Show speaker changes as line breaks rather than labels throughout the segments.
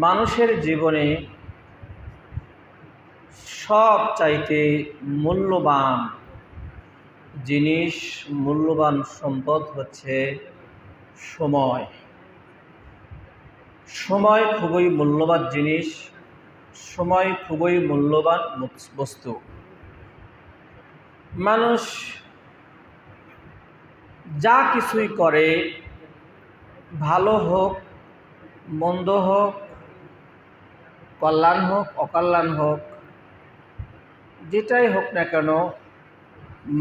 মানুষের জীবনে সব চাইতে মূল্যবান জিনিস, মূল্যবান সম্পদ হচ্ছে সময়। সময় খুবই মূল্যবান জিনিস, সময় খুবই মূল্যবান বস্তু। মানুষ যা কিছুই করে, ভালো হোক মন্দ হোক, কল্যাণ হোক অকল্যাণ হোক, যেটাই হোক না কেন,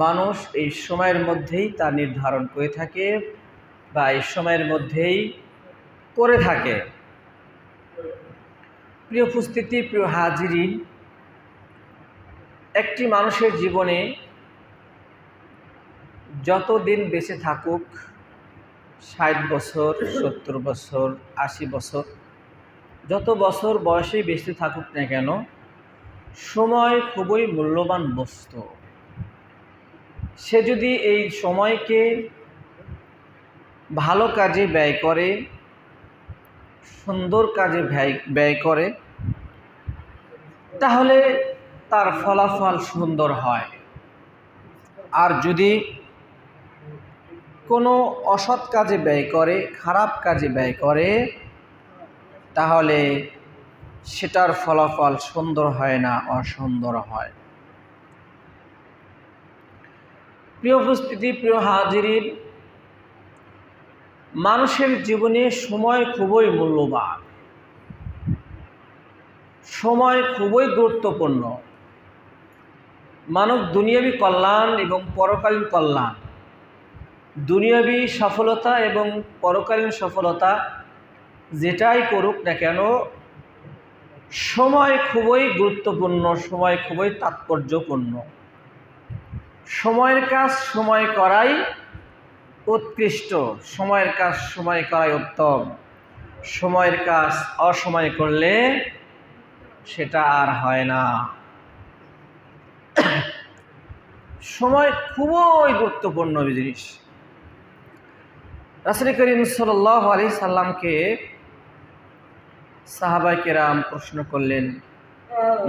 মানুষ এই সময়ের মধ্যেই তা নির্ধারণ করে থাকে বা এই সময়ের মধ্যেই করে থাকে। প্রিয় উপস্থিতি, প্রিয় হাজিরিন, একটি মানুষের জীবনে যত দিন বেঁচে থাকুক, 60 বছর, 70 বছর, 80 বছর, যত বছর বয়সেই বেঁচে থাকুক না কেন, সময় খুবই মূল্যবান বস্তু। সে যদি এই সময়কে ভালো কাজে ব্যয় করে, সুন্দর কাজে ব্যয় করে, তাহলে তার ফলাফল সুন্দর হয়। আর যদি কোনো অসৎ কাজে ব্যয় করে, খারাপ কাজে ব্যয় করে, তাহলে সেটার ফলাফল সুন্দর হয় না, অসুন্দর হয়। প্রিয় উপস্থিতি, প্রিয় হাজিরিন, মানুষের জীবনে সময় খুবই মূল্যবান, সময় খুবই গুরুত্বপূর্ণ। মানব দুনিয়াবী কল্যাণ এবং পরকালীন কল্যাণ, দুনিয়াবী সফলতা এবং পরকালীন সফলতা যেটাই করুক না কেন, সময় খুবই গুরুত্বপূর্ণ, সময় খুবই তাৎপর্যপূর্ণ। সময়ের কাজ সময় করাই উৎকৃষ্ট, সময়ের কাজ সময় করাই উত্তম। সময়ের কাজ অসময়ে করলে সেটা আর হয় না। সময় খুবই গুরুত্বপূর্ণ জিনিস। রাসূল করিম সাল্লাল্লাহু আলাইহি সাল্লামকে সাহাবায়ে কেরাম প্রশ্ন করলেন,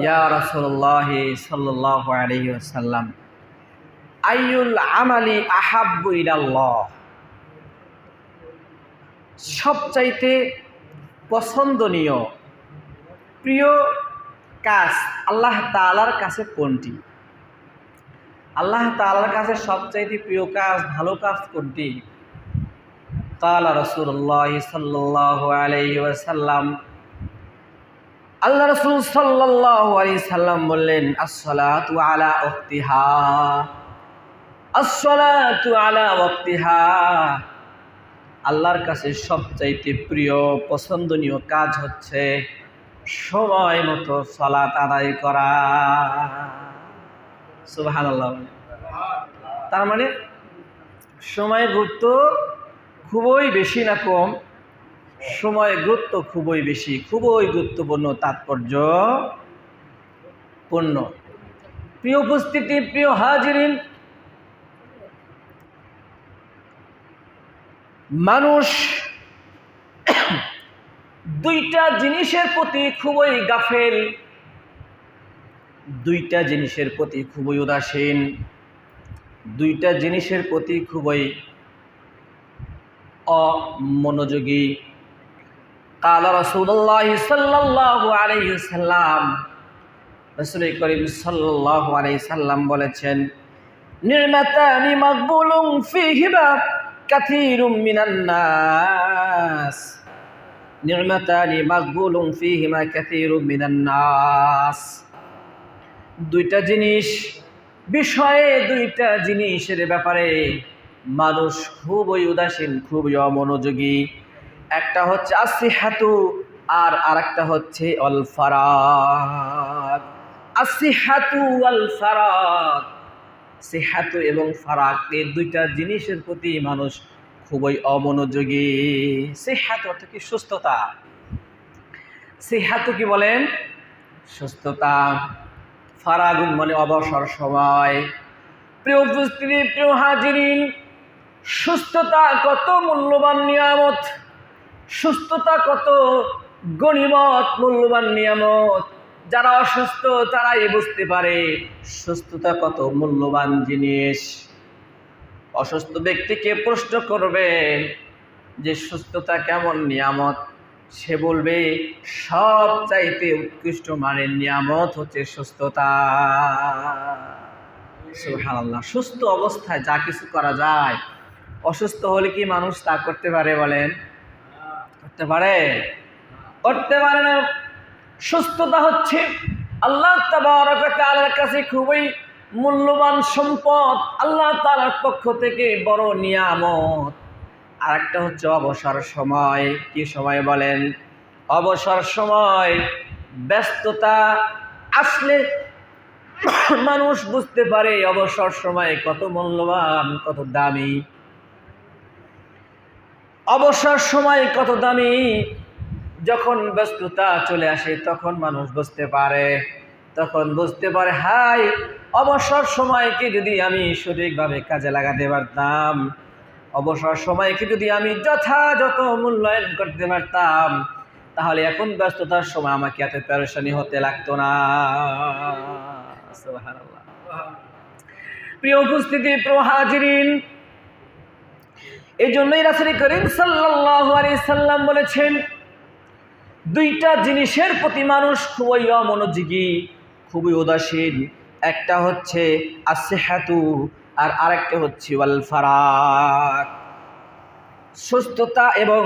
ইয়া রাসূলুল্লাহ সাল্লাল্লাহু আলাইহি ওয়াসাল্লাম, আইয়ুল আমালি আহাব্বু ইলাল্লাহ, সবচাইতে পছন্দনীয় প্রিয় কাজ আল্লাহ তাআলার কাছে কোনটি? আল্লাহ তাআলার কাছে সবচাইতে প্রিয় কাজ, ভালো কাজ কোনটি? কালা রাসূলুল্লাহ সাল্লাল্লাহু আলাইহি ওয়াসাল্লাম, আল্লাহ রাসূল সাল্লাল্লাহু আলাইহি সাল্লাম বললেন, আসসালাতু আলা ওয়াক্তিহা, আসসালাতু আলা ওয়াক্তিহা। আল্লাহর কাছে সবচাইতে প্রিয় পছন্দনীয় কাজ হচ্ছে সময় মতো সালাত আদায় করা। সুবহানাল্লাহ। তার মানে সময়ের গুরুত্ব খুবই বেশি না কম? সময়ের গুরুত্ব খুবই বেশি, খুবই গুরুত্বপূর্ণ, তাৎপর্যপূর্ণ। প্রিয় উপস্থিতি, প্রিয় হাজিরিন, মানুষ দুইটা জিনিসের প্রতি খুবই গাফেল, দুইটা জিনিসের প্রতি খুবই উদাসীন, দুইটা জিনিসের প্রতি খুবই অমনোযোগী। কালা রাসূলুল্লাহ সাল্লাল্লাহু আলাইহি সাল্লাম, রাসূল করিম সাল্লাল্লাহু আলাইহি সাল্লাম বলেছেন, নি'মাতানি মাকবুলুন ফীহিমা কাসীরুম মিনান নাস, নি'মাতানি মাকবুলুন ফীহিমা কাসীরুম মিনান নাস। দুইটা জিনিস বিষয়ে, দুইটা জিনিসের ব্যাপারে মানুষ খুবই উদাসীন, খুবই অমনোযোগী। একটা হচ্ছে আসিহাতু, আর আরেকটা হচ্ছে আল ফারাগ। আসিহাতু আল ফারাগ, সিহাতু এবং ফারাগ, এই দুইটা জিনিসের প্রতি মানুষ খুবই অমনোযোগী। সিহাতু অর্থ কি? সুস্থতা। সিহাতু কি বলেন? সুস্থতা। ফারাগুন মানে অবসর সময়। প্রিয় উপস্থিতি, প্রিয় হাজিরিন, সুস্থতা কত মূল্যবান নিয়ামত, সুস্থতা কত গনিমত, মূল্যবান নিয়ামত। যারা অসুস্থ তারাই বুঝতে পারে সুস্থতা কত মূল্যবান জিনিস। অসুস্থ ব্যক্তিকে প্রশ্ন করবেন যে সুস্থতা কেমন নিয়ামত, সে বলবে সব চাইতে উৎকৃষ্ট মানের নিয়ামত হচ্ছে সুস্থতা। সুবহানাল্লাহ। সুস্থ অবস্থায় যা কিছু করা যায়, অসুস্থ হলে কি মানুষ তা করতে পারে বলেন? করতে পারে? করতে পারে না। সুস্থতা হচ্ছে আল্লাহ তাবারক ওয়া তাআলার কাছে খুবই মূল্যবান সম্পদ, আল্লাহ তাআলার পক্ষ থেকে বড় নিয়ামত। আর একটা হচ্ছে অবসর সময়। কি সময় বলেন? অবসর সময়। ব্যস্ততা আসলে মানুষ বুঝতে পারে অবসর সময় কত মূল্যবান, কত দামি। অবসর সময় কত দামি। যখন ব্যস্ততা চলে আসে তখন মানুষ বুঝতে পারে, হাই অবসর সময়কে যদি আমি সঠিকভাবে কাজে লাগাতে পারতাম, অবসর সময়কে যদি আমি যথাযথ মূল্যায়ন করতে পারতাম, তাহলে এখন ব্যস্ততার সময় আমাকে এত পেরেশানি হতে লাগতো না। সুবহানাল্লাহ। প্রিয় উপস্থিতি, প্রিয় হাজিরিন, এই জন্যই রাসূল করিম সাল্লাল্লাহু আলাইহি সাল্লাম বলেছেন, দুইটা জিনিসের প্রতি মানুষ খুবই অমনোযোগী, খুবই উদাসীন। একটা হচ্ছে আসিহাতু, আর আরেকটা হচ্ছে ওয়াল ফারাগ। সুস্থতা এবং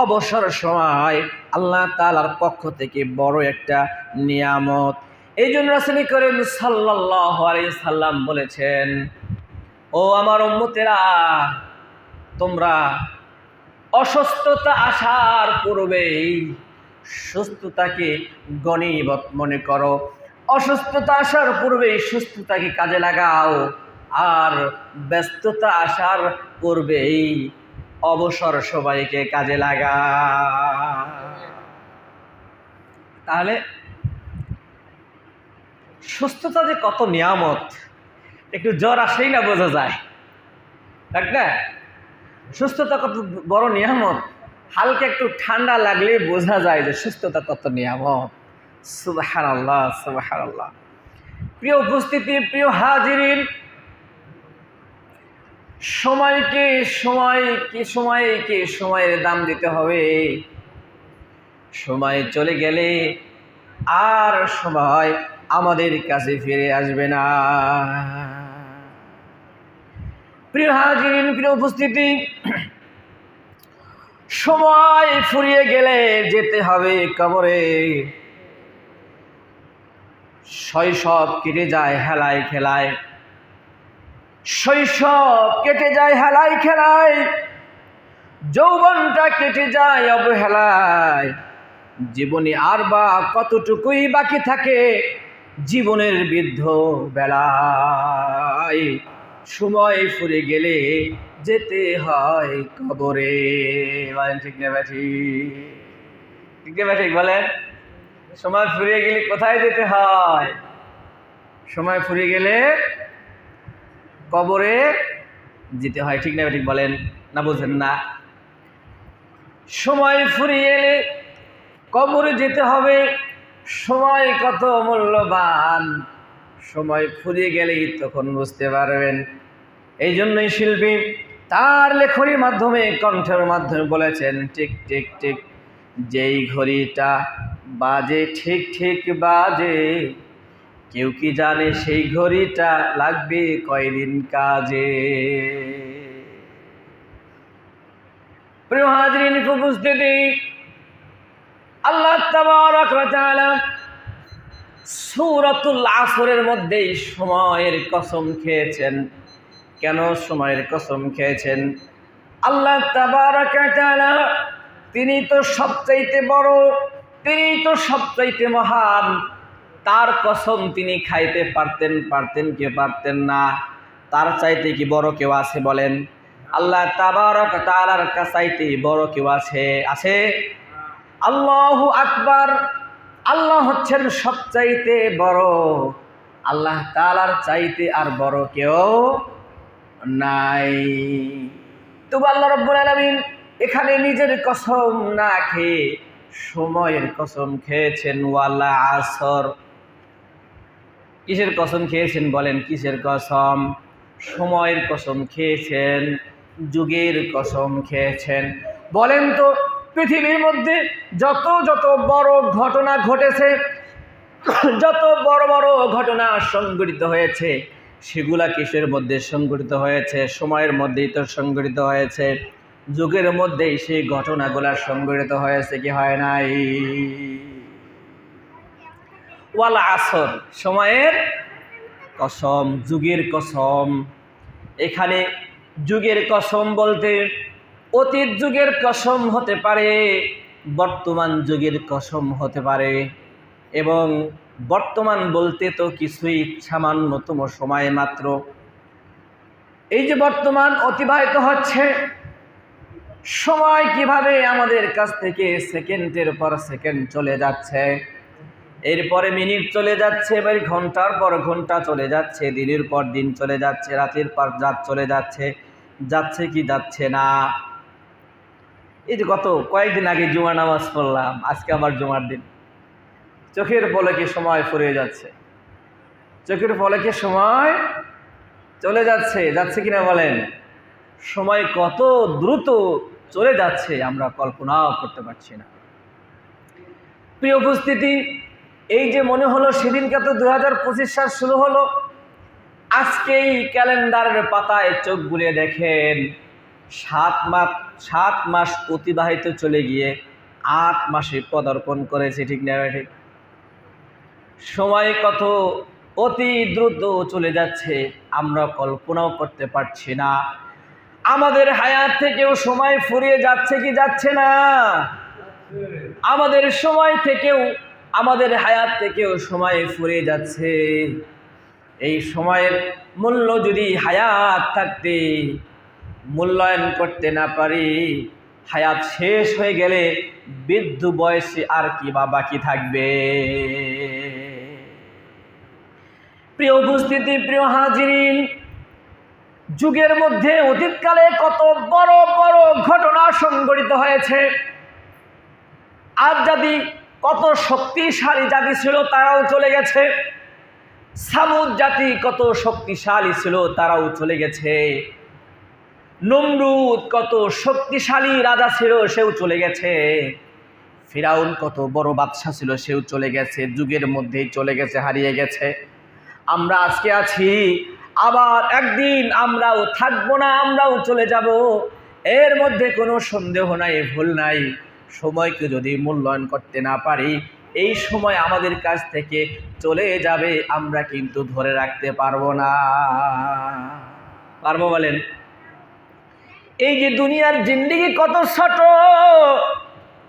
অবসর সময় আল্লাহ তাআলার পক্ষ থেকে বড় একটা নিয়ামত। এই জন্য রাসূল করিম সাল্লাল্লাহু আলাইহি সাল্লাম বলেছেন, ও আমার উম্মতেরা, তোমরা অসুস্থতা আসার পূর্বেই সুস্থতাকে গনিমত মনে করো। অসুস্থতা আসার পূর্বেই সুস্থতাকে কাজে লাগাও, আর ব্যস্ততা আসার পূর্বেই অবসর সময়কে কাজে লাগাও। তাহলে সুস্থতা যে কত নিয়ামত, একটু জ্বর আসলেই না বোঝা যায়, তাই না? সুস্থতা কত বড় নিয়ামত। হালকা একটু ঠান্ডা লাগলে বোঝা যায় যে সুস্থতা কত নিয়ামত। সুবহানাল্লাহ, সুবহানাল্লাহ। প্রিয় উপস্থিতি, প্রিয় হাজিরিন, সময়ের দাম দিতে হবে। সময় চলে গেলে আর সময় আমাদের কাছে ফিরে আসবে না। প্রিয় হাজিরিন, প্রিয় উপস্থিতি, সময় ফুরিয়ে গেলে যেতে হবে কবরে। শৈশব কেটে যায় হেলায় খেলায়, শৈশব কেটে যায় হেলায় খেলায়, যৌবনটা কেটে যায় অবহেলায়। জীবনে আর বা কতটুকুই বাকি থাকে জীবনের বৃদ্ধ বেলায়। সময় ফুরিয়ে গেলে যেতে হয় কবরে। বলেন ঠিক না ঠিক? ঠিক না ঠিক বলেন? সময় ফুরিয়ে গেলে কোথায় যেতে হয়? সময় ফুরিয়ে গেলে কবরে যেতে হয়। ঠিক না ঠিক বলেন? না বুঝেন না? সময় ফুরিয়ে এলে কবরে যেতে হবে। সময় কত মূল্যবান, সময় ফুরিয়ে গেলেই তখন বুঝতে পারবেন। এই জন্যই শিল্পী তার লেখনীর মাধ্যমে, কণ্ঠের মাধ্যমে বলেছেন, টিক টিক টিক যেই ঘড়িটা বাজে ঠিক ঠিক বাজে, কেউ কি জানে সেই ঘড়িটা লাগবে কয়দিন কাজে। প্রিয় হাজিরিন, উপস্থিতি, আল্লাহ তাবারক ওয়া তাআলা সূরাতুল আসরের মধ্যেই সময়ের কসম খেয়েছেন। কেন সময়ের কসম খেয়েছেন? আল্লাহ তাবারক ওয়া তাআলা তিনি তো সবচাইতে বড়, তিনি তো সবচাইতে মহান। তার কসম তিনি খাইতে পারতেন কি পারতেন না? তার চাইতে কি বড় কেউ আছে বলেন? আল্লাহ তাবারক ওয়া তাআলার চাইতে বড় কেউ আছে? আল্লাহু আকবার। আল্লাহ হচ্ছেন সবচাইতে বড়। আল্লাহ তাআলার চাইতে আর বড় কেউ নাই। তবু আল্লাহ রাব্বুল আলামিন এখানে নিজের কসম না খেয়ে সময়ের কসম খেয়েছেন, ওয়াল আসর। কিসের কসম খেয়েছেন বলেন? কিসের কসম? সময়ের কসম খেয়েছেন, যুগের কসম খেয়েছেন। বলেন তো, পৃথিবীর মধ্যে যত যত বড় ঘটনা ঘটেছে, যত বড় বড় ঘটনা সংঘটিত হয়েছে, সেগুলা কিসের মধ্যে সংঘটিত হয়েছে? সময়ের মধ্যেই তো সংঘটিত হয়েছে, যুগের মধ্যেই সেই ঘটনাগুলা সংঘটিত হয়েছে, কি হয় নাই? ওয়াল আসর, সময়ের কসম, যুগের কসম। এখানে যুগের কসম বলতে অতীত যুগের কসম হতে পারে, বর্তমান যুগের কসম হতে পারে, এবং বর্তমান বলতে তো কিছুই সামান্যতম সময় মাত্র। এই যে বর্তমান অতিবাহিত হচ্ছে, সময় কিভাবে আমাদের কাছ থেকে সেকেন্ডের পর সেকেন্ড চলে যাচ্ছে, এরপরে মিনিট চলে যাচ্ছে, এবার ঘন্টার পর ঘন্টা চলে যাচ্ছে, দিনের পর দিন চলে যাচ্ছে, রাতের পর রাত চলে যাচ্ছে, যাচ্ছে কি যাচ্ছে না? এই যে গত কয়েকদিন আগে জুমার নামাজ পড়লাম, আজকে আবার জুমার দিন। চোখের পলকে সময় ফুরিয়ে যাচ্ছে, চোখের পলকে সময় চলে যাচ্ছে, যাচ্ছে কিনা বলেন? সময় কত দ্রুত চলে যাচ্ছে আমরা কল্পনাও করতে পারছি না। প্রিয় উপস্থিতি, এই যে মনে হলো সেদিনকে তো 2025 সাল শুরু হলো, আজকেই ক্যালেন্ডারের পাতায় চোখ বুলিয়ে দেখেন 7 মাস অতিবাহিত চলে গিয়ে 8 মাসে পদার্পণ করেছে, ঠিক না ঠিক? সময় কত অতি দ্রুত চলে যাচ্ছে আমরা কল্পনাও করতে পারছি না। আমাদের হায়াত থেকেও সময় ফুরিয়ে যাচ্ছে কি যাচ্ছে না? আমাদের সময় থেকেও, আমাদের হায়াত থেকেও সময় ফুরিয়ে যাচ্ছে। এই সময়ের মূল্য যদি হায়াত থাকতে মূল্যায়ন করতে না পারি, হায়াত শেষ হয়ে গেলে বৃদ্ধ বয়সে আর কি বা বাকি থাকবে? প্রিয় উপস্থিতি, প্রিয় হাজিরিন, যুগের মধ্যে অতীতকালে কত বড় বড় ঘটনা সংঘটিত হয়েছে। আজ জাতি কত শক্তিশালী জাতি ছিল, তারাও চলে গেছে। সামুদ জাতি কত শক্তিশালী ছিল, তারাও চলে গেছে। নমরুদ কত শক্তিশালী রাজা ছিল, সেও চলে গেছে। ফিরাউন কত বড় বাদশা ছিল, সেও চলে গেছে, যুগের মধ্যেই চলে গেছে, হারিয়ে গেছে। আমরা আজকে আছি, আবার একদিন আমরাও থাকবো না, আমরাও চলে যাব, এর মধ্যে কোনো সন্দেহ নাই, ভুল নাই। সময়কে যদি মূল্যায়ন করতে না পারি, এই সময় আমাদের কাছ থেকে চলে যাবে, আমরা কিন্তু ধরে রাখতে পারবো না। পারবো বলেন? এই যে দুনিয়ার জিন্দেগি কত ছোট,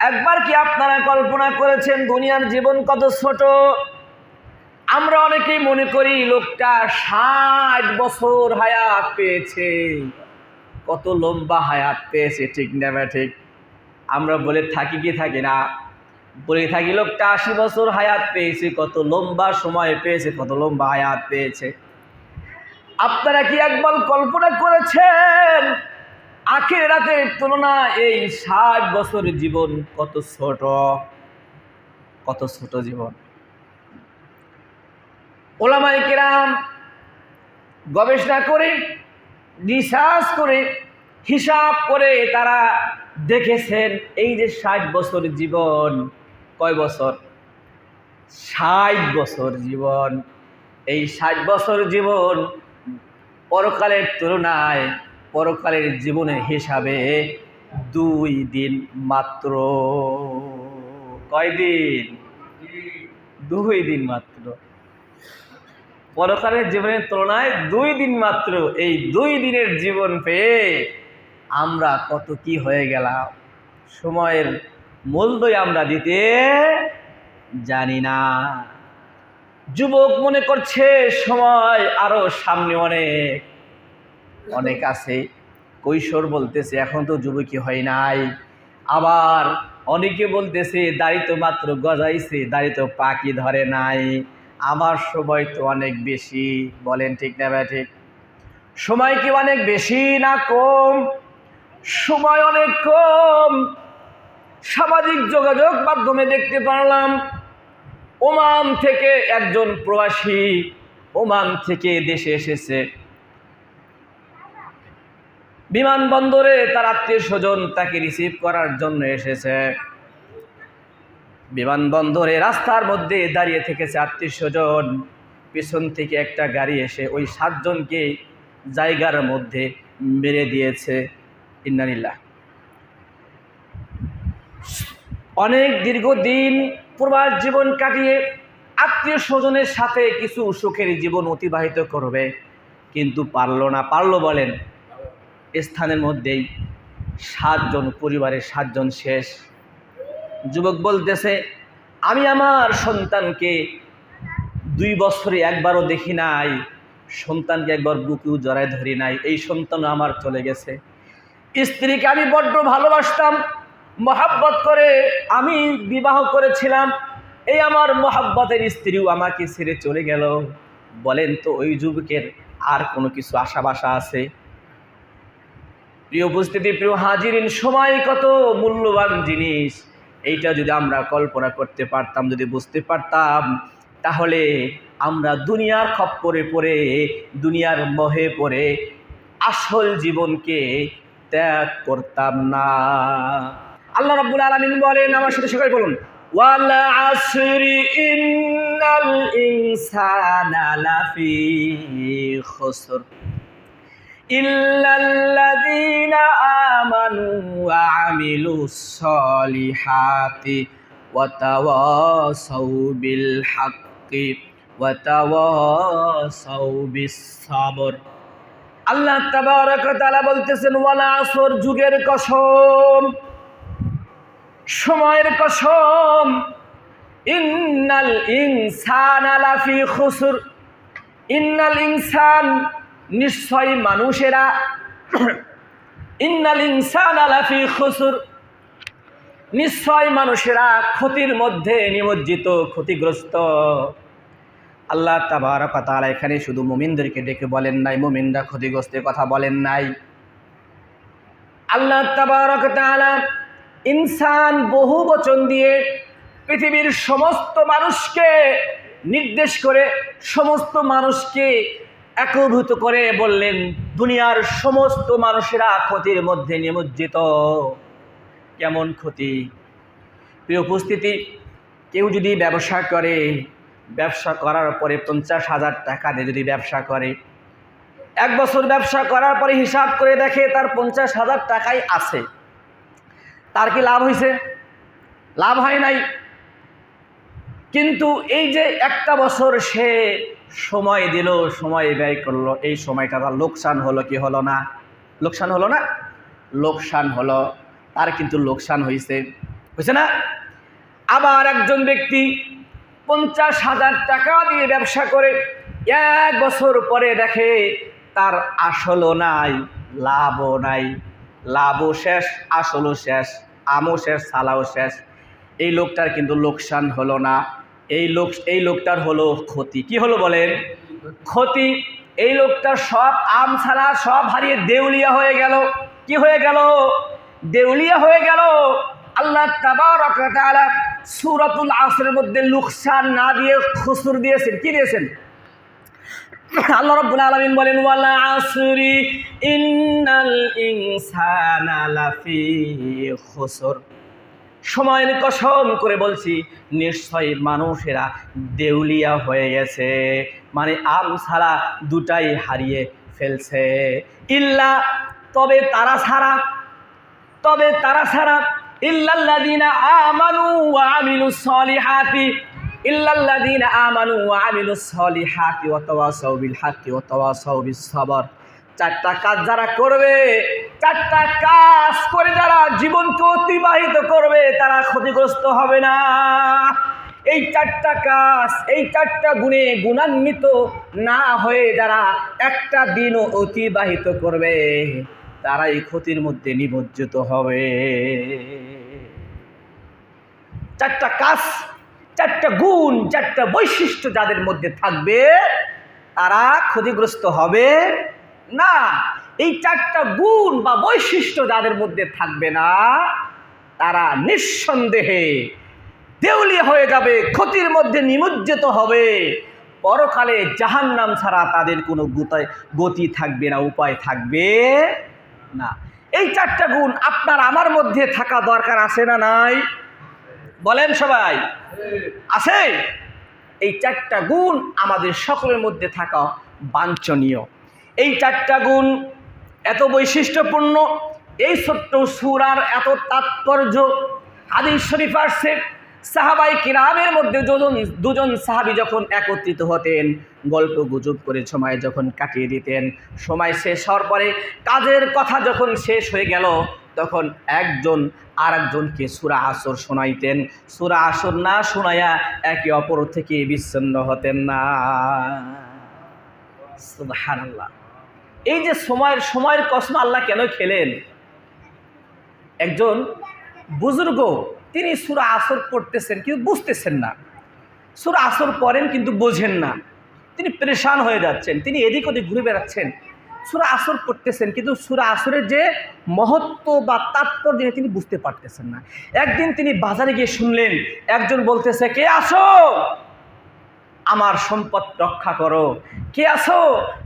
একবার কি আপনারা কল্পনা করেছেন দুনিয়ার জীবন কত ছোট? আমরা অনেকেই মনে করি লোকটা 60 বছর হায়াত পেয়েছে, কত লম্বা হায়াত পেয়েছে, ঠিক না ঠিক? আমরা বলে থাকি কি থাকি না? বলে থাকি লোকটা 80 বছর হায়াত পেয়েছে, কত লম্বা সময় পেয়েছে, কত লম্বা হায়াত পেয়েছে। আপনারা কি একবার কল্পনা করেছেন আখিরাতের তুলনায় এই 60 বছরের জীবন কত ছোট? কত ছোট জীবন। ওলামায়ে কেরাম গবেষণা করে, রিসার্চ করে, হিসাব করে তারা দেখেছেন এই যে 60 বছর জীবন, কয় বছর? 60 বছর জীবন। এই 60 বছর জীবন পরকালের তুলনায়, পরকালের জীবনের হিসাবে 2 দিন মাত্র। কয় দিন? 2 দিন মাত্র। পরকালের জীবনের তুলনায় 2 দিন মাত্র। এই 2 দিনের জীবন পেয়ে আমরা কত কি হয়ে গেলাম, সময়ের মূল্যই আমরা দিতে জানি না। যুবক মনে করছে সময় আরো সামনে অনেক অনেক আছে, কৈশোর বলতেছে এখন তো যুবকই হয় নাই। আবার অনেকে বলতেছে দাড়ি তো মাত্র গজাইছে, দাড়ি তো পাকি ধরে নাই। আমার সময় তো অনেক বেশি। বলেন ঠিক না ঠিক? সময় কি অনেক বেশি না কম? সময় অনেক কম। সামাজিক যোগাযোগ মাধ্যমে দেখতে পারলাম ওমান থেকে একজন প্রবাসী ওমান থেকে দেশে এসেছে। বিমানবন্দরে তার আত্মীয় স্বজন তাকে রিসিভ করার জন্য এসেছে। বিমানবন্দরে রাস্তার মধ্যে দাঁড়িয়ে থেকেছে আত্মীয় স্বজন, পিছন থেকে একটা গাড়ি এসে ওই 7 জনকে জায়গার মধ্যে মেরে দিয়েছে। ইন্নালিল্লাহ। অনেক দীর্ঘদিন প্রবাস জীবন কাটিয়ে আত্মীয় স্বজনের সাথে কিছু সুখের জীবন অতিবাহিত করবে, কিন্তু পারল না। পারলো বলেন? স্থানের মধ্যেই 7 জন, পরিবারের 7 জন শেষ। যুবক বলতেছে, আমি আমার সন্তানকে 2 বছরে একবারও দেখি নাই, সন্তানকে একবার বুকেও জড়ায় ধরি নাই, এই সন্তান আমার চলে গেছে। স্ত্রীকে আমি বড্ড ভালোবাসতাম, মহাব্বত করে আমি বিবাহ করেছিলাম, এই আমার মহাব্বতের স্ত্রীও আমাকে ছেড়ে চলে গেল। বলেন তো ওই যুবকের আর কোনো কিছু আশা আছে? প্রিয় উপস্থিতি, প্রিয় হাজিরিন, সময় কত মূল্যবান জিনিস, এইটা যদি আমরা কল্পনা করতে পারতাম, যদি বুঝতে পারতাম, তাহলে আমরা দুনিয়ার খপ্পরে পড়ে, দুনিয়ার মোহে পড়ে আসল জীবনকে ত্যাগ করতাম না। আল্লাহ রাব্বুল আলামিন বলেন, আমার সাথে সবাই বলুন, ওয়াল আসরি ইন্নাল ইনসানা লাফি খুসর ইল্লাল্লাযীনা আমানু ওয়া আমিলুস সলিহাতি ওয়া তাওয়াসাউ বিল হাক্কি ওয়া তাওয়াসাউ বিস সাবর। আল্লাহ তাবারক ওয়া তাআলা বলতেছেন, ওয়াল আসর, যুগের কসম, সময়ের কসম, ইন্নাল ইনসানা লাফি খুসর, ইন্নাল ইনসান, নিশ্চয় মানুষেরা, ইন্নাল ইনসানা লাফি খুসর, নিশ্চয় মানুষেরা ক্ষতির মধ্যে নিমজ্জিত, ক্ষতিগ্রস্ত। আল্লাহ তাবারক ওয়া তাআলা এখানে শুধু মুমিনদেরকে ডেকে বলেন নাই, মুমিনরা ক্ষতিগ্রস্তের কথা বলেন নাই। আল্লাহ তাবারক ওয়া তাআলা ইনসান বহু বচন দিয়ে পৃথিবীর সমস্ত মানুষকে নির্দেশ করে, সমস্ত মানুষকে একীভূত করে বললেন, দুনিয়ার সমস্ত মানুষেরা ক্ষতির মধ্যে নিমজ্জিত। কেমন ক্ষতি? প্রিয় উপস্থিতি, কেউ যদি ব্যবসা করে, ব্যবসা করার পরে 50,000 টাকা দিয়ে যদি ব্যবসা করে, 1 বছর ব্যবসা করার পরে হিসাব করে দেখে তার 50,000 টাকাই আছে, তার কি লাভ হয়েছে? লাভ হয় নাই। কিন্তু এই যে 1টা বছর সে সময় দিল, সময় ব্যয় করলো, এই সময়টা তার লোকসান হলো কি হলো না? লোকসান হলো না? লোকসান হলো, তার কিন্তু লোকসান হয়েছে না? আবার একজন ব্যক্তি 50,000 টাকা দিয়ে ব্যবসা করে 1 বছর পরে দেখে তার আসলও নাই, লাভও নাই, লাভও শেষ, আসলও শেষ, আমও শেষ, সালাও শেষ। এই লোকটার কিন্তু লোকসান হলো না, এই লোকটার হলো ক্ষতি। কি হলো বলেন? ক্ষতি। এই লোকটা সব আম ছাড়া সব হারিয়ে দেউলিয়া হয়ে গেল। কি হয়ে গেল? দেউলিয়া হয়ে গেল। আল্লাহ তাবারক ওয়া তাআলা সূরাতুল আসরের মধ্যে লোকসান না দিয়ে খুসুর দিয়েছেন। কি দিয়েছেন? আল্লাহ রাব্বুল আলামিন বলেন, ওয়াল আসরি ইন্নাল ইনসানা লাফি খুসর, সময়ের কসম করে বলছি, নিশ্চয়ই মানুষেরা দেউলিয়া হয়ে গেছে, মানে আম ছাড়া দুটাই হারিয়ে ফেলছে। ইল্লা, তবে তারা ছাড়া, ইল্লাল্লাযীনা আমানু ওয়া আমিলুস সলিহাতি, ইল্লাল্লাযীনা আমানু ওয়া আমিলুস সলিহাতি ওয়া তাওয়াসাউ বিল হাক্কি ওয়া তাওয়াসাউ বিস সাবর। 4টা কাজ যারা করবে, 4টা কাজ করে যারা জীবনকে অতিবাহিত করবে, তারা ক্ষতিগ্রস্ত হবে না। এই 4টা কাজ, এই 4টা গুণে গুণান্বিত না হয়ে যারা একটা দিনও অতিবাহিত করবে, তারা এই ক্ষতির মধ্যে নিমজ্জিত হবে। 4টা কাজ, 4টা গুণ, 4টা বৈশিষ্ট্য যাদের মধ্যে থাকবে, তারা ক্ষতিগ্রস্ত হবে না। এই 4টা গুণ বা বৈশিষ্ট্য যাদের মধ্যে থাকবে না, তারা নিঃসন্দেহে দেউলিয়া হয়ে যাবে, ক্ষতির মধ্যে নিমজ্জিত হবে। পরকালে জাহান্নাম ছাড়া তাদের কোনো গতি থাকবে না, উপায় থাকবে না। এই চারটা গুণ আপনার আমার মধ্যে থাকা দরকার আছে না নাই? বলেন সবাই, আছে? এই চারটা গুণ আমাদের সকলের মধ্যে থাকা বাঞ্ছনীয়। এই চারটা গুণ এত বৈশিষ্ট্যপূর্ণ, এই ছোট্ট সূরার এত তাৎপর্য। হাদিস শরীফ আসছে, সাহাবাই কিরামের মধ্যে দুজন সাহাবী যখন একত্রিত হতেন, গল্প গুজব করে সময় যখন কাটিয়ে দিতেন, সময় শেষ হওয়ার পরে কাজের কথা যখন শেষ হয়ে গেল, তখন একজন আর একজনকে সূরা আসর শোনাইতেন। সূরা আসর না শোনায়া একে অপর থেকে বিচ্ছিন্ন হতেন না। সুবহানাল্লাহ। এই যে সময়ের কসম আল্লাহ কেন খেলেন? একজন বুজুর্গ, তিনি সূরা আসর পড়তেছেন কিন্তু বুঝতেছেন না, সূরা আসর পড়েন কিন্তু বোঝেন না, তিনি পরেশান হয়ে যাচ্ছেন, তিনি এদিক ওদিক ঘুরে বেড়াচ্ছেন, সূরা আসর পড়তেছেন কিন্তু সূরা আসরের যে মহত্ব বা তাৎপর্য তিনি বুঝতে পারতেছেন না। একদিন তিনি বাজারে গিয়ে শুনলেন একজন বলতেছে, কে আসো, আমার সম্পদ রক্ষা করো, কে আসো,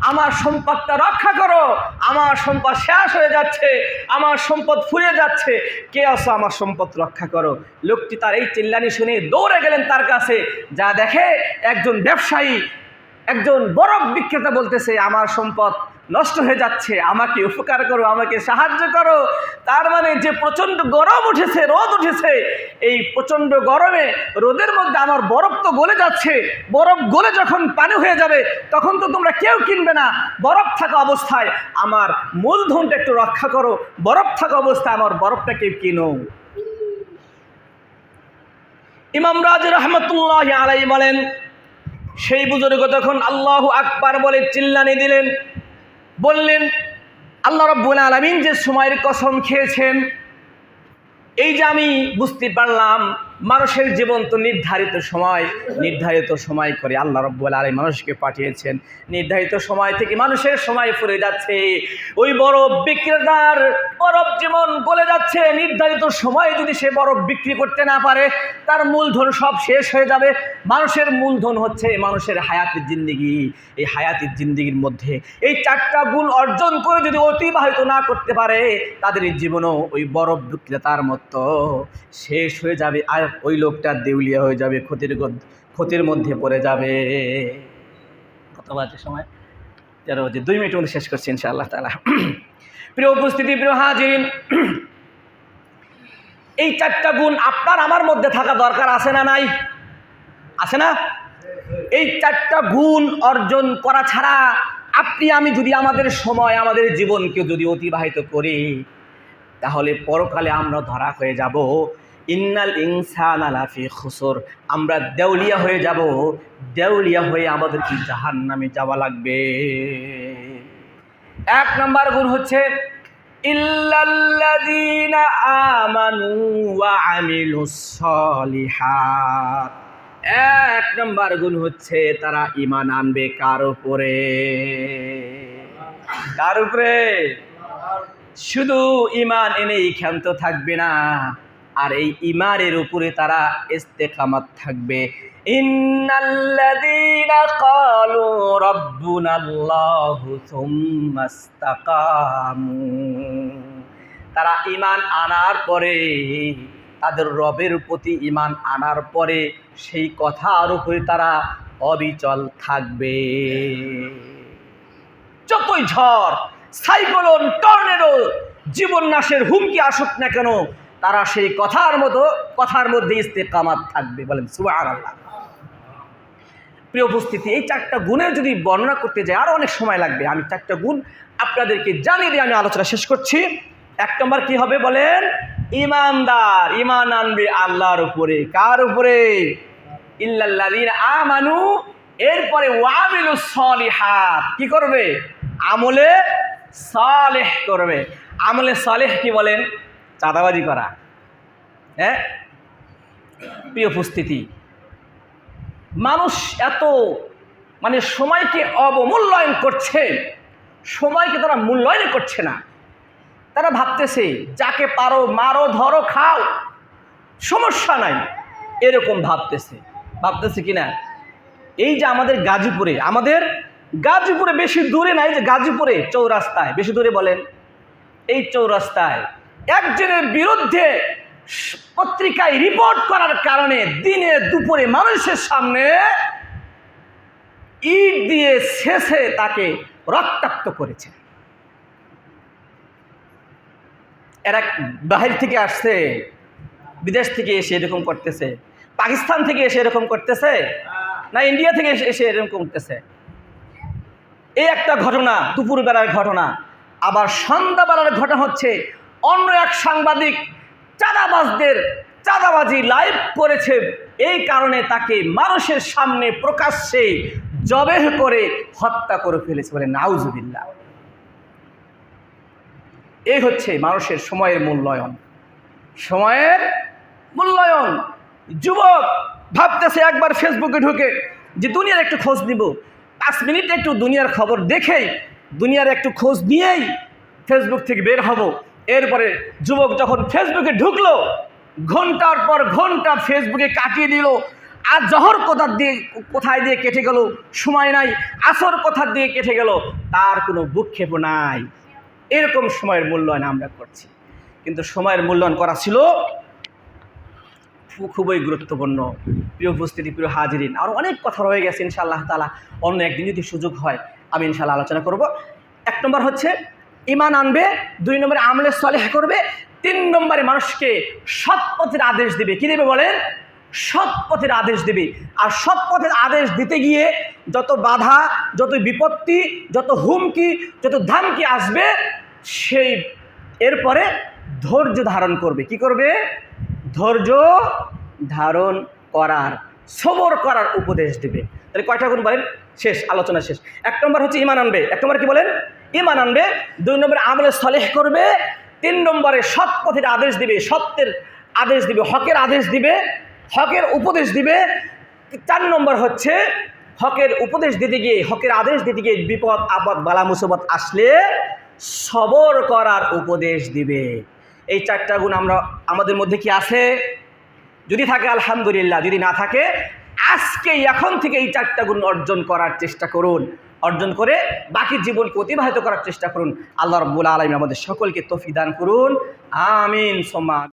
আমার সম্পদটা রক্ষা করো, আমার সম্পদ শেষ হয়ে যাচ্ছে, আমার সম্পদ ফুরিয়ে যাচ্ছে, কে আসো, আমার সম্পদ রক্ষা করো। লোকটি তার এই চিল্লানি শুনে দৌড়ে গেলেন তার কাছে, যা দেখে একজন ব্যবসায়ী, একজন বরফ বিক্রেতা বলতেছে, আমার সম্পদ নষ্ট হয়ে যাচ্ছে, আমাকে উপকার করো, আমাকে সাহায্য করো। তার মানে যে প্রচণ্ড গরম উঠেছে, রোদ উঠেছে, এই প্রচণ্ড গরমে রোদের মধ্যে আমার বরফ তো গলে যাচ্ছে, বরফ গলে যখন পানি হয়ে যাবে তখন তো তোমরা কেউ কিনবে না, বরফ থাকা অবস্থায় আমার মূলধনটা একটু রক্ষা করো, বরফ থাকা অবস্থায় আমার বরফটাকে কিনো। ইমাম রাজি রহমতুল্লাহ আলাইহি বলেন, সেই বুজুর্গ তখন আল্লাহু আকবার বলে চিল্লানি দিলেন, বললেন, আল্লাহ রাব্বুল আলামিন যে সময়ের কসম খেয়েছেন, এই যে আমি বুঝতে পারলাম মানুষের জীবন তো নির্ধারিত সময় করে আল্লাহ রাব্বুল আলামিন মানুষকে পাঠিয়েছেন, নির্ধারিত সময় থেকে মানুষের সময় ফুরিয়ে যাচ্ছে। ওই বরফ বিক্রেতার বরফ যেমন গলে যাচ্ছে, নির্ধারিত সময়ে যদি সে বরফ বিক্রি করতে না পারে তার মূলধন সব শেষ হয়ে যাবে। মানুষের মূলধন হচ্ছে মানুষের হায়াতের জিন্দেগি। এই হায়াতের জিন্দেগির মধ্যে এই চারটা গুণ অর্জন করে যদি অতিবাহিত না করতে পারে, তাদের জীবনও ওই বরফ বিক্রেতার মতো শেষ হয়ে যাবে, আর ওই লোকটা দেউলিয়া হয়ে যাবে, ক্ষতির মধ্যে পড়ে যাবে। কত বাজে সময়? 13 বাজে, 2 মিনিট মধ্যে শেষ করছি ইনশাআল্লাহ তাআলা। প্রিয় উপস্থিতি, প্রিয় হাজিরিন, এই চারটা গুণ আপনার আমার মধ্যে থাকা দরকার আছে না নাই? আছে না? এই চারটা গুণ অর্জন করা ছাড়া আপনি আমি যদি আমাদের সময়, আমাদের জীবনকে যদি অতিবাহিত করি, তাহলে পরকালে আমরা ধরা হয়ে যাব। ইন্নাল ইনসানা লাফি খুসর, আমরা দেউলিয়া হয়ে যাব, দেউলিয়া হয়ে আমাদেরকে জাহান্নামে যাওয়া লাগবে। 1 নম্বর গুণ হচ্ছে ইল্লাল্লাযীনা আমানু ওয়া আমিলুস সলিহাত। 1 নম্বর গুণ হচ্ছে তারা ঈমান আনবে কার উপরে? কার উপরে? শুধু ঈমান এনেই ক্ষান্ত থাকবে না, আর এই ঈমানের উপরে তারা ইস্তেকামাত থাকবে। ইন্নাল্লাযীনা ক্বালু রাব্বুনাল্লাহু সুম্মা ইসতাকামু, তারা ঈমান আনার পরে, তাদের রবের প্রতি ঈমান আনার পরে সেই কথার উপরে তারা অবিচল থাকবে। যতই ঝড়, সাইক্লোন, টর্নেডো, জীবন নাশের হুমকি আসুক না কেন, তারা সেই কথার মধ্যে ইস্তেকামাত থাকবে। বলেন সুবহানাল্লাহ। প্রিয় উপস্থিতি, এই 4টা গুণের যদি বর্ণনা করতে যাই আরও অনেক সময় লাগবে। আমি 4টা গুণ আপনাদেরকে জানিয়ে দিয়ে আমি আলোচনা শেষ করছি। 1 নম্বর কি হবে বলেন? ঈমানদার, ঈমান আনবে আল্লাহর উপরে। কার উপরে? ইল্লাল্লাযীনা আমানু, এরপরে ওয়া আমিলুস সলিহাত, কি করবে? আমলে সালেহ করবে। আমলে সালেহ কি বলেন? চাঁদাবাজি করা। হ্যাঁ প্রিয় উপস্থিতি, মানুষ এত সময়কে অবমূল্যায়ন করছে, সময়কে তারা মূল্যায়ন করছে না। তারা ভাবতেছে যাকে পারো মারো, ধরো, খাও, সমস্যা নাই, এরকম ভাবতেছে কিনা। এই যে আমাদের গাজীপুরে বেশি দূরে নাই, যে গাজীপুরে চৌরাস্তায়, বেশি দূরে বলেন, এই চৌরাস্তায় একজনের বিরুদ্ধে পত্রিকায় রিপোর্ট করার কারণে দিনে দুপুরে মানুষের সামনে ইট দিয়ে শেষে তাকে রক্তাক্ত করেছে। এরা বাহির থেকে আসছে, বিদেশ থেকে এসে এরকম করতেছে, পাকিস্তান থেকে এসে এরকম করতেছে, না ইন্ডিয়া থেকে এসে এরকম করতেছে। এই একটা ঘটনা, দুপুরবেলার ঘটনা। আবার সন্ধ্যাবেলার ঘটনা হচ্ছে অন্য এক সাংবাদিক চাঁদাবাজি লাইভ করেছে, এই কারণে তাকে মানুষের সামনে প্রকাশ্যে জবেহ করে হত্যা করে ফেলেছে, বলে নাউজুবিল্লাহ। এই হচ্ছে মানুষের সময়ের মূল্যায়ন। যুবক ভাবতেছে একবার ফেসবুকে ঢুকে যে দুনিয়ার একটু খোঁজ নিব, 5 মিনিট একটু দুনিয়ার খবর দেখেই, দুনিয়ার একটু খোঁজ নিয়েই ফেসবুক থেকে বের হব। এরপরে যুবক যখন ফেসবুকে ঢুকলো, ঘন্টার পর ঘন্টা ফেসবুকে কাটিয়ে দিল। আর জহর কোথায় দিয়ে কেটে গেল সময় নাই, আসর কোথা দিয়ে কেটে গেল তার কোনো ভূক্ষেপ নাই। এরকম সময়ের মূল্যায়ন আমরা করছি। কিন্তু সময়ের মূল্যায়ন করা ছিল খুবই গুরুত্বপূর্ণ। প্রিয় উপস্থিতি, প্রিয় হাজিরিন, আরও অনেক কথা রয়ে গেছে, ইনশাআল্লাহ তাআলা অন্য একদিন যদি সুযোগ হয় আমি ইনশাআল্লাহ আলোচনা করব। 1 নম্বর হচ্ছে ঈমান আনবে, 2 নম্বরে আমলে সালেহ করবে, 3 নম্বরে মানুষকে সৎ পথের আদেশ দিবে। কি দেবে বলেন? সৎ পথের আদেশ দিবে। আর সৎ পথের আদেশ দিতে গিয়ে যত বাধা, যত বিপত্তি, যত হুমকি, যত ধামকি আসবে, সেই এরপরে ধৈর্য ধারণ করবে। কি করবে? ধৈর্য ধারণ করার, সবর করার উপদেশ দেবে। তাহলে কয়টা গুণ বলেন? শেষ, আলোচনা শেষ। 1 নম্বর হচ্ছে ঈমান আনবে। 1 নম্বর কি বলেন? ঈমান আনবে। 2 নম্বরে আমলে সালেহ করবে। 3 নম্বরে সৎ পথের আদেশ দিবে, সত্যের আদেশ দিবে, হকের আদেশ দিবে, হকের উপদেশ দিবে। 4 নম্বর হচ্ছে হকের উপদেশ দিতে গিয়ে, হকের আদেশ দিতে গিয়ে বিপদ আপদ বালা মুসিবত আসলে সবর করার উপদেশ দিবে। এই 4টা গুণ আমাদের মধ্যে কি আছে? যদি থাকে আলহামদুলিল্লাহ, যদি না থাকে এখন থেকে এই 4টা গুণ অর্জন করার চেষ্টা করুন। অর্জন করে বাকি জীবনকে অতিবাহিত করার চেষ্টা করুন। আল্লাহ রাব্বুল আলামিন আমাদের সকলকে তৌফিক দান করুন। আমিন।